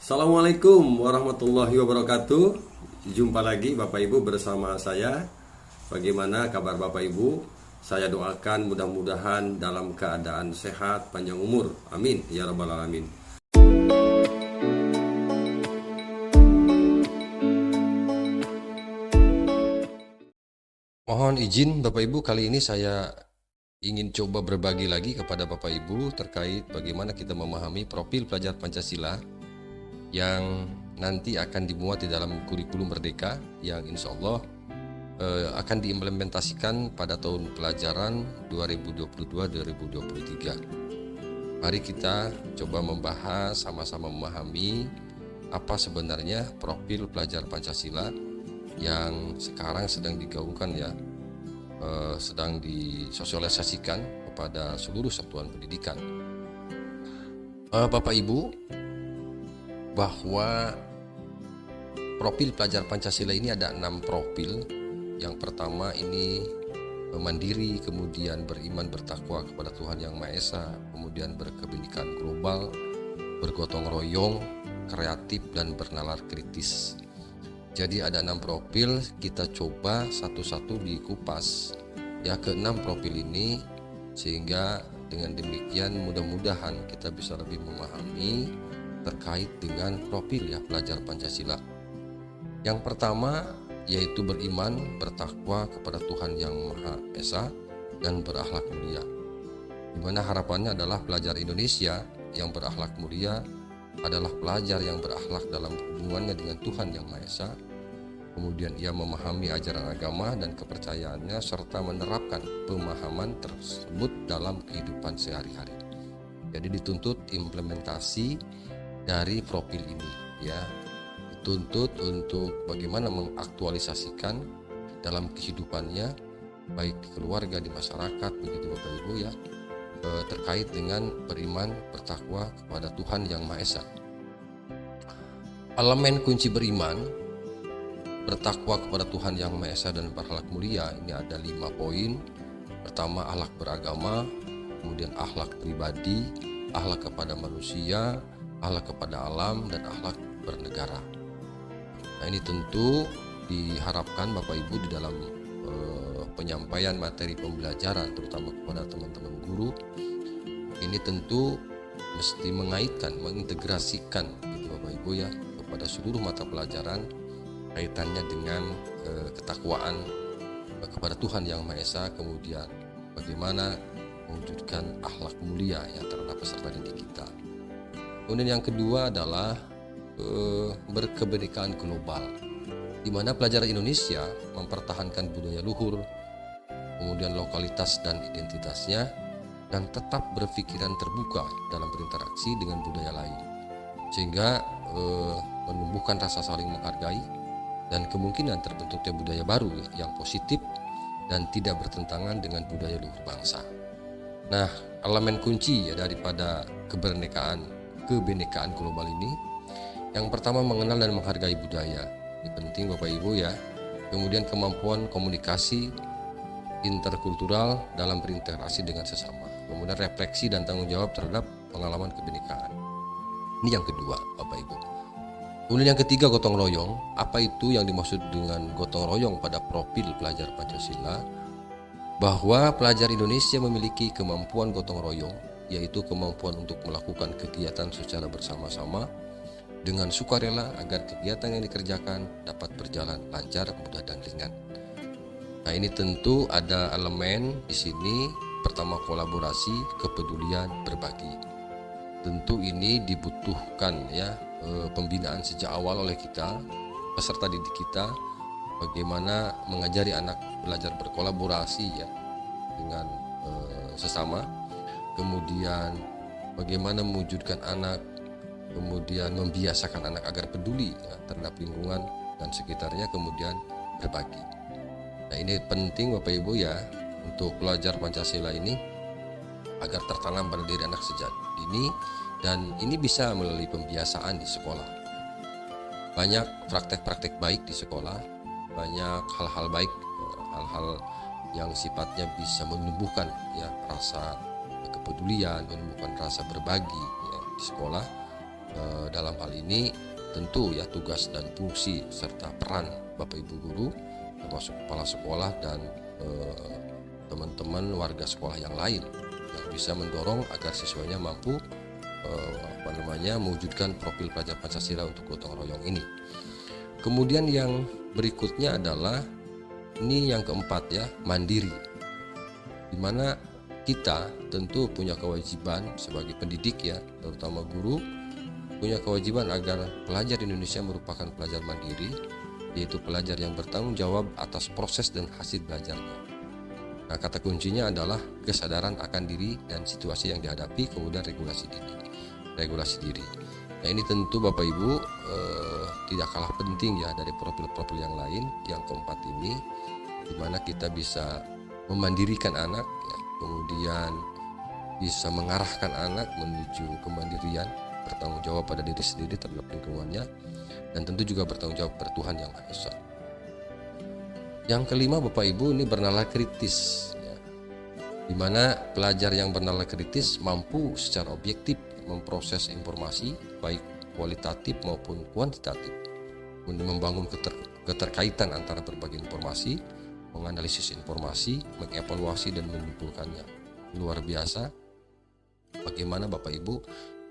Assalamualaikum warahmatullahi wabarakatuh. Jumpa lagi Bapak Ibu bersama saya. Bagaimana kabar Bapak Ibu? Saya doakan mudah-mudahan dalam keadaan sehat, panjang umur. Amin ya rabbal alamin. Mohon izin Bapak Ibu, kali ini saya ingin coba berbagi lagi kepada Bapak Ibu terkait bagaimana kita memahami profil pelajar Pancasila yang nanti akan dimuat di dalam kurikulum Merdeka yang insya Allah akan diimplementasikan pada tahun pelajaran 2022-2023. Mari kita coba membahas, sama-sama memahami apa sebenarnya profil pelajar Pancasila yang sekarang sedang digaungkan ya, sedang disosialisasikan kepada seluruh satuan pendidikan. Bapak Ibu, bahwa profil pelajar Pancasila ini ada 6 profil. Yang pertama ini mandiri, kemudian beriman bertakwa kepada Tuhan Yang Maha Esa, kemudian berkebinekaan global, bergotong royong, kreatif, dan bernalar kritis. Jadi ada 6 profil, kita coba satu-satu dikupas ya ke-6 profil ini, sehingga dengan demikian mudah-mudahan kita bisa lebih memahami terkait dengan profil ya pelajar Pancasila. Yang pertama yaitu beriman, bertakwa kepada Tuhan Yang Maha Esa, dan berakhlak mulia. Dimana harapannya adalah pelajar Indonesia yang berakhlak mulia adalah pelajar yang berakhlak dalam hubungannya dengan Tuhan Yang Maha Esa, kemudian ia memahami ajaran agama dan kepercayaannya serta menerapkan pemahaman tersebut dalam kehidupan sehari-hari. Jadi dituntut implementasi dari profil ini ya, dituntut untuk bagaimana mengaktualisasikan dalam kehidupannya baik di keluarga, di masyarakat, begitu Bapak Ibu ya, terkait dengan beriman, bertakwa kepada Tuhan Yang Maha Esa. Elemen kunci beriman, bertakwa kepada Tuhan Yang Maha Esa, dan berakhlak mulia ini ada 5 poin. Pertama, akhlak beragama, kemudian akhlak pribadi, akhlak kepada manusia, akhlak kepada alam, dan akhlak bernegara. Nah, ini tentu diharapkan Bapak Ibu di dalam penyampaian materi pembelajaran terutama kepada teman-teman guru ini tentu mesti mengaitkan, mengintegrasikan gitu Bapak Ibu ya, kepada seluruh mata pelajaran kaitannya dengan ketakwaan kepada Tuhan Yang Maha Esa, kemudian bagaimana mewujudkan akhlak mulia yang terhadap peserta didik kita. Kemudian yang kedua adalah berkebinekaan global, di mana pelajar Indonesia mempertahankan budaya luhur, kemudian lokalitas dan identitasnya, dan tetap berpikiran terbuka dalam berinteraksi dengan budaya lain, sehingga menumbuhkan rasa saling menghargai dan kemungkinan terbentuknya budaya baru yang positif dan tidak bertentangan dengan budaya luhur bangsa. Nah, elemen kunci ya daripada kebinekaan global ini, yang pertama mengenal dan menghargai budaya. Ini penting Bapak Ibu ya. Kemudian kemampuan komunikasi interkultural dalam berinteraksi dengan sesama. Kemudian refleksi dan tanggung jawab terhadap pengalaman kebinekaan. Ini yang kedua Bapak Ibu. Kemudian yang ketiga, gotong royong. Apa itu yang dimaksud dengan gotong royong pada profil pelajar Pancasila? Bahwa pelajar Indonesia memiliki kemampuan gotong royong, yaitu kemampuan untuk melakukan kegiatan secara bersama-sama dengan sukarela agar kegiatan yang dikerjakan dapat berjalan lancar, mudah, dan ringan. Nah, ini tentu ada elemen di sini. Pertama, kolaborasi, kepedulian, berbagi. Tentu ini dibutuhkan ya, pembinaan sejak awal oleh kita, peserta didik kita, bagaimana mengajari anak belajar berkolaborasi ya dengan sesama, kemudian bagaimana mewujudkan anak, kemudian membiasakan anak agar peduli ya, terhadap lingkungan dan sekitarnya, kemudian berbagi. Nah, ini penting Bapak Ibu ya untuk belajar Pancasila ini agar tertanam pada diri anak sejak dini, dan ini bisa melalui pembiasaan di sekolah. Banyak praktek-praktek baik di sekolah, banyak hal-hal baik, hal-hal yang sifatnya bisa menumbuhkan ya rasa kepedulian, menumbuhkan rasa berbagi ya, di sekolah. Dalam hal ini tentu ya tugas dan fungsi serta peran Bapak Ibu guru, termasuk kepala sekolah dan teman-teman warga sekolah yang lain yang bisa mendorong agar siswanya mampu mewujudkan profil pelajar Pancasila untuk gotong royong ini. Kemudian yang berikutnya adalah ini yang keempat ya, mandiri, di mana kita tentu punya kewajiban sebagai pendidik ya, terutama guru, punya kewajiban agar pelajar Indonesia merupakan pelajar mandiri, yaitu pelajar yang bertanggung jawab atas proses dan hasil belajarnya. Nah, kata kuncinya adalah kesadaran akan diri dan situasi yang dihadapi, kemudian regulasi diri. Nah, ini tentu Bapak Ibu tidak kalah penting ya dari profil-profil yang lain. Yang keempat ini, di mana kita bisa memandirikan anak, ya, kemudian bisa mengarahkan anak menuju kemandirian, bertanggung jawab pada diri sendiri terhadap lingkungannya, dan tentu juga bertanggung jawab pada Tuhan Yang Maha Esa. Yang kelima Bapak Ibu, ini bernalar kritis ya, di mana pelajar yang bernalar kritis mampu secara objektif memproses informasi baik kualitatif maupun kuantitatif, membangun keterkaitan antara berbagai informasi, menganalisis informasi, mengevaluasi dan menyimpulkannya. Luar biasa bagaimana Bapak Ibu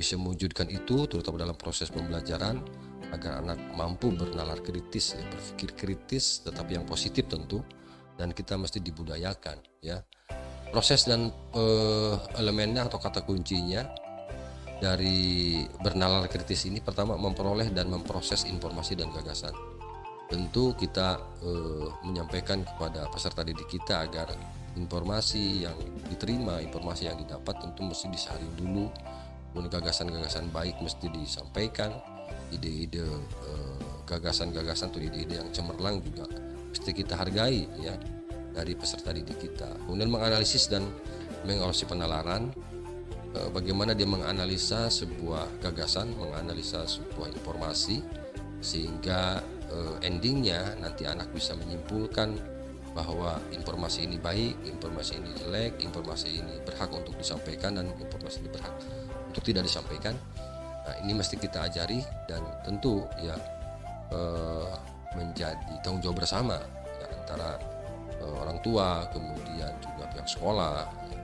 bisa mewujudkan itu, terutama dalam proses pembelajaran, agar anak mampu bernalar kritis ya, berpikir kritis tetapi yang positif tentu, dan kita mesti dibudayakan ya. Proses dan elemennya atau kata kuncinya dari bernalar kritis ini, pertama memperoleh dan memproses informasi dan gagasan. Tentu kita menyampaikan kepada peserta didik kita agar informasi yang diterima, informasi yang didapat tentu mesti disaring dulu, kemudian gagasan-gagasan baik mesti disampaikan, ide-ide gagasan-gagasan atau ide-ide yang cemerlang juga mesti kita hargai ya dari peserta didik kita. Kemudian menganalisis dan mengevaluasi penalaran, bagaimana dia menganalisa sebuah gagasan, menganalisa sebuah informasi, sehingga endingnya nanti anak bisa menyimpulkan bahwa informasi ini baik, informasi ini jelek, informasi ini berhak untuk disampaikan, dan informasi ini berhak untuk tidak disampaikan. Nah, ini mesti kita ajari, dan tentu ya menjadi tanggung jawab bersama ya, antara orang tua, kemudian juga pihak sekolah ya,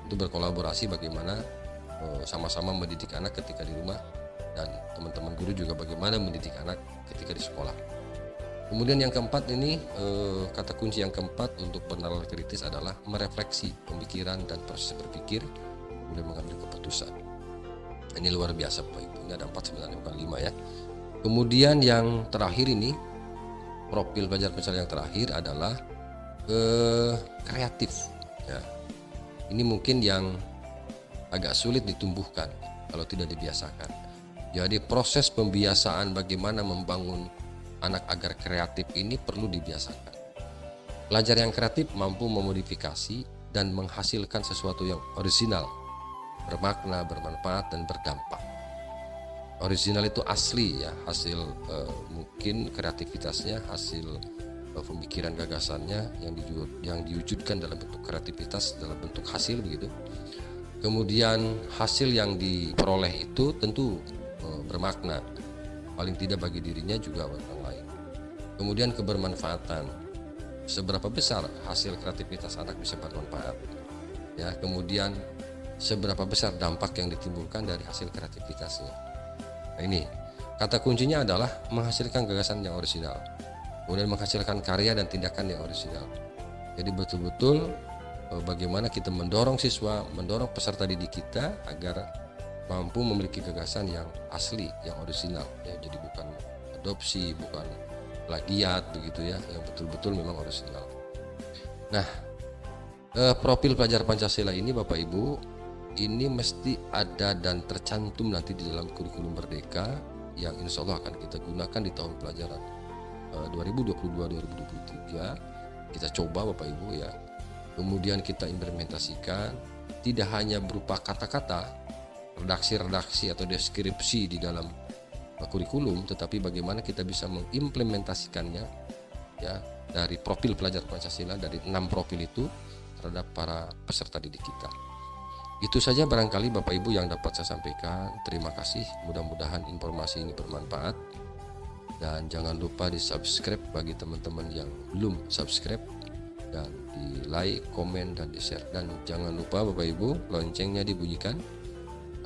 itu berkolaborasi bagaimana sama-sama mendidik anak ketika di rumah, dan teman-teman guru juga bagaimana mendidik anak ketika di sekolah. Kemudian yang keempat ini, kata kunci yang keempat untuk bernalar kritis adalah merefleksi pemikiran dan proses berpikir, kemudian mengambil keputusan. Ini luar biasa Bapak Ibu, ini ada 4 sebenarnya bukan 5 ya. Kemudian yang terakhir ini, profil pelajar Pancasila yang terakhir adalah kreatif ya. Ini mungkin yang agak sulit ditumbuhkan kalau tidak dibiasakan. Jadi proses pembiasaan bagaimana membangun anak agar kreatif ini perlu dibiasakan. Pelajar yang kreatif mampu memodifikasi dan menghasilkan sesuatu yang orisinal, bermakna, bermanfaat, dan berdampak. Orisinal itu asli ya, hasil mungkin kreativitasnya, hasil pemikiran gagasannya yang diwujudkan dalam bentuk kreativitas, dalam bentuk hasil begitu. Kemudian hasil yang diperoleh itu tentu bermakna, paling tidak bagi dirinya juga orang lain. Kemudian kebermanfaatan, seberapa besar hasil kreativitas anak bisa bermanfaat ya. Kemudian seberapa besar dampak yang ditimbulkan dari hasil kreativitasnya. Nah, ini kata kuncinya adalah menghasilkan gagasan yang orisinal, kemudian menghasilkan karya dan tindakan yang orisinal. Jadi betul-betul bagaimana kita mendorong siswa, mendorong peserta didik kita agar mampu memiliki gagasan yang asli, yang orisinal ya. Jadi bukan adopsi, bukan plagiat begitu ya, yang betul-betul memang orisinal. Nah, profil pelajar Pancasila ini Bapak Ibu, ini mesti ada dan tercantum nanti di dalam kurikulum Merdeka yang insya Allah akan kita gunakan di tahun pelajaran 2022-2023. Kita coba Bapak Ibu ya, kemudian kita implementasikan, tidak hanya berupa kata-kata, redaksi-redaksi atau deskripsi di dalam kurikulum, tetapi bagaimana kita bisa mengimplementasikannya ya dari profil pelajar Pancasila, dari 6 profil itu terhadap para peserta didik kita. Itu saja barangkali Bapak Ibu yang dapat saya sampaikan. Terima kasih, mudah-mudahan informasi ini bermanfaat. Dan jangan lupa di subscribe bagi teman-teman yang belum subscribe, dan di like, komen, dan di share. Dan jangan lupa Bapak Ibu loncengnya dibunyikan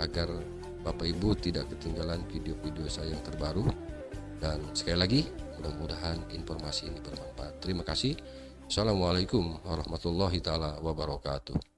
agar Bapak Ibu tidak ketinggalan video-video saya yang terbaru. Dan sekali lagi mudah-mudahan informasi ini bermanfaat. Terima kasih. Assalamualaikum warahmatullahi taala wabarakatuh.